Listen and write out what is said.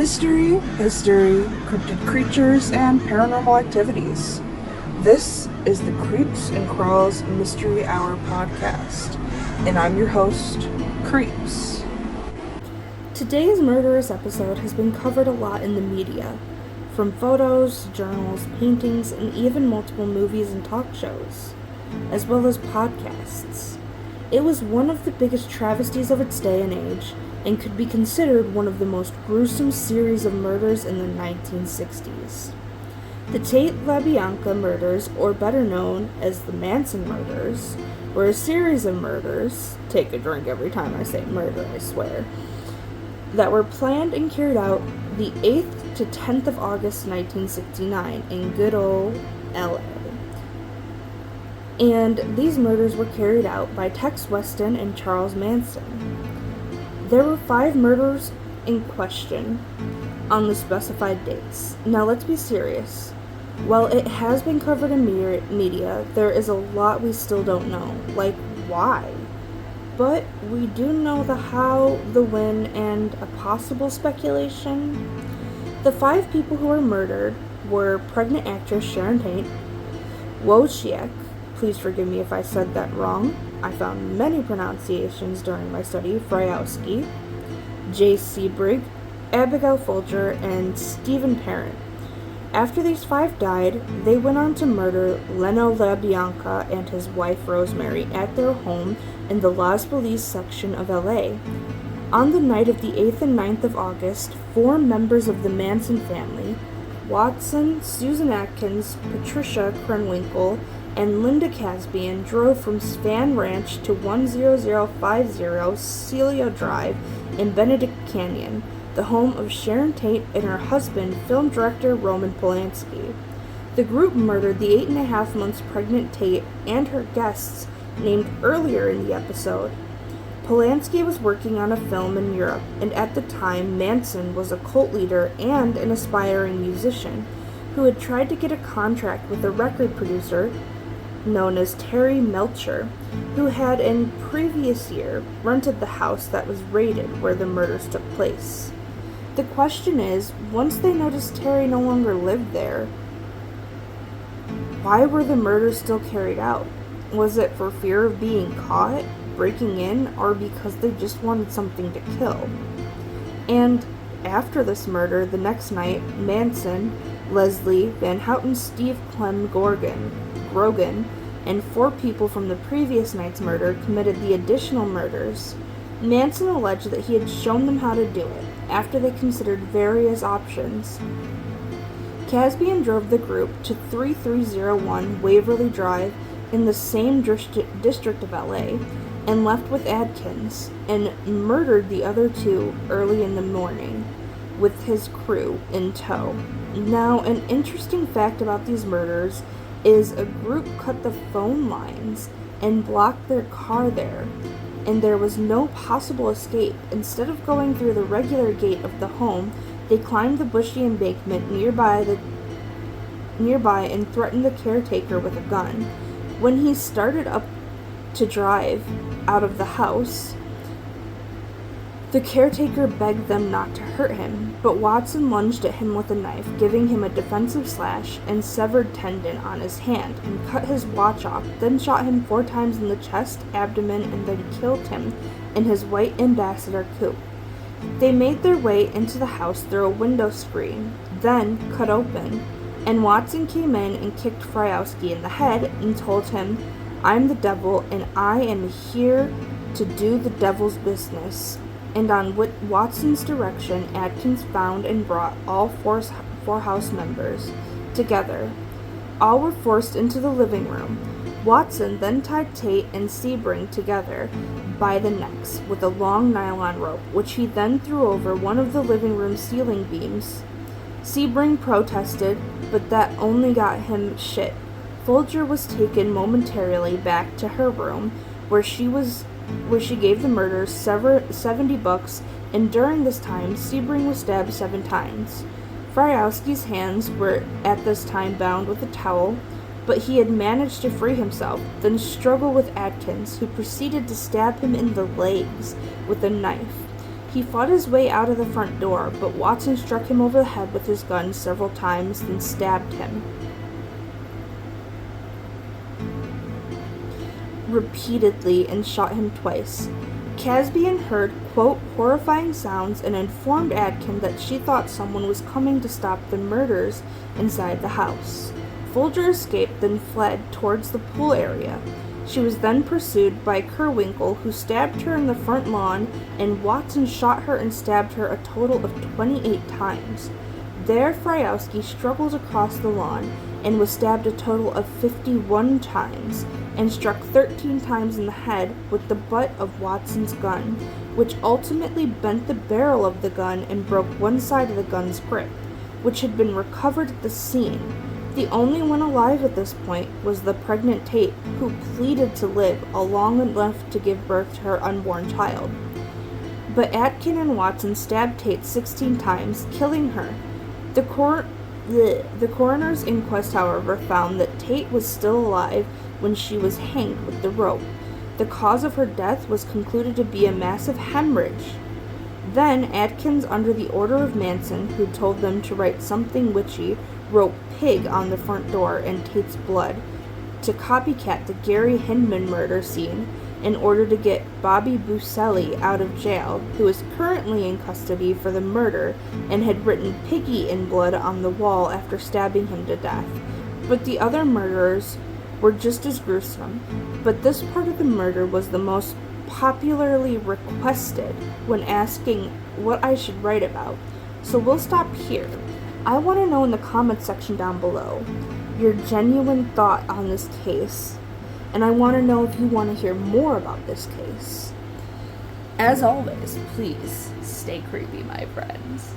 Mystery, history, cryptid creatures, and paranormal activities. This is the Creeps and Crawls Mystery Hour podcast, and I'm your host, Creeps. Today's murderous episode has been covered a lot in the media, from photos, journals, paintings, and even multiple movies and talk shows, as well as podcasts. It was one of the biggest travesties of its day and age, and could be considered one of the most gruesome series of murders in the 1960s. The Tate LaBianca murders, or better known as the Manson murders, were a series of murders, take a drink every time I say murder, I swear, that were planned and carried out the 8th to 10th of August 1969 in good old LA. And these murders were carried out by Tex Weston and Charles Manson. There were 5 murders in question on the specified dates. Now let's be serious. While it has been covered in media, there is a lot we still don't know, like why. But we do know the how, the when, and a possible speculation. The 5 people who were murdered were pregnant actress Sharon Tate, Wojciech, please forgive me if I said that wrong, I found many pronunciations during my study, Frykowski, Jay Sebrig, Abigail Folger, and Stephen Parent. After these 5 died, they went on to murder Leno LaBianca and his wife Rosemary at their home in the Los Feliz section of LA. On the night of the 8th and 9th of August, 4 members of the Manson family, Watson, Susan Atkins, Patricia Krenwinkel, and Linda Casbian, drove from Svan Ranch to 10050 Celia Drive in Benedict Canyon, the home of Sharon Tate and her husband, film director Roman Polanski. The group murdered the 8.5 months pregnant Tate and her guests named earlier in the episode. Polanski was working on a film in Europe, and at the time Manson was a cult leader and an aspiring musician who had tried to get a contract with a record producer known as Terry Melcher, who had in previous year rented the house that was raided where the murders took place. The question is, once they noticed Terry no longer lived there, why were the murders still carried out? Was it for fear of being caught, breaking in, or because they just wanted something to kill? And after this murder, the next night, Manson, Leslie Van Houten, Steve Clem Grogan, and 4 people from the previous night's murder committed the additional murders. Manson alleged that he had shown them how to do it, after they considered various options. Casbian drove the group to 3301 Waverly Drive in the same district of LA, and left with Adkins, and murdered the other 2 early in the morning, with his crew in tow. Now, an interesting fact about these murders is a group cut the phone lines and blocked their car there, and there was no possible escape. Instead of going through the regular gate of the home, they climbed the bushy embankment nearby and threatened the caretaker with a gun. When he started up to drive out of the house, the caretaker begged them not to hurt him, but Watson lunged at him with a knife, giving him a defensive slash and severed tendon on his hand, and cut his watch off, then shot him 4 times in the chest, abdomen, and then killed him in his white Ambassador coupe. They made their way into the house through a window screen, then cut open, and Watson came in and kicked Frykowski in the head and told him, "I'm the devil, and I am here to do the devil's business." And on Watson's direction, Atkins found and brought all 4 house members together. All were forced into the living room. Watson then tied Tate and Sebring together by the necks with a long nylon rope, which he then threw over one of the living room ceiling beams. Sebring protested, but that only got him shit. Folger was taken momentarily back to her room, where she gave the murderers $70, and during this time, Sebring was stabbed 7 times. Frykowski's hands were at this time bound with a towel, but he had managed to free himself, then struggled with Atkins, who proceeded to stab him in the legs with a knife. He fought his way out of the front door, but Watson struck him over the head with his gun several times, then stabbed him repeatedly and shot him twice. Casbian heard, quote, horrifying sounds and informed Atkin that she thought someone was coming to stop the murders inside the house. Folger escaped, then fled towards the pool area. She was then pursued by Kerwinkle, who stabbed her in the front lawn, and Watson shot her and stabbed her a total of 28 times. There, Fryowski struggled across the lawn and was stabbed a total of 51 times, and struck 13 times in the head with the butt of Watson's gun, which ultimately bent the barrel of the gun and broke one side of the gun's grip, which had been recovered at the scene. The only one alive at this point was the pregnant Tate, who pleaded to live long enough to give birth to her unborn child. But Atkin and Watson stabbed Tate 16 times, killing her. The coroner's inquest, however, found that Tate was still alive when she was hanged with the rope. The cause of her death was concluded to be a massive hemorrhage. Then, Atkins, under the order of Manson, who told them to write something witchy, wrote "pig" on the front door and Tate's blood to copycat the Gary Hinman murder scene in order to get Bobby Buscelli out of jail, who is currently in custody for the murder and had written "piggy" in blood on the wall after stabbing him to death. But the other murderers were just as gruesome. But this part of the murder was the most popularly requested when asking what I should write about. So we'll stop here. I want to know in the comments section down below your genuine thought on this case, and I want to know if you want to hear more about this case. As always, please stay creepy, my friends.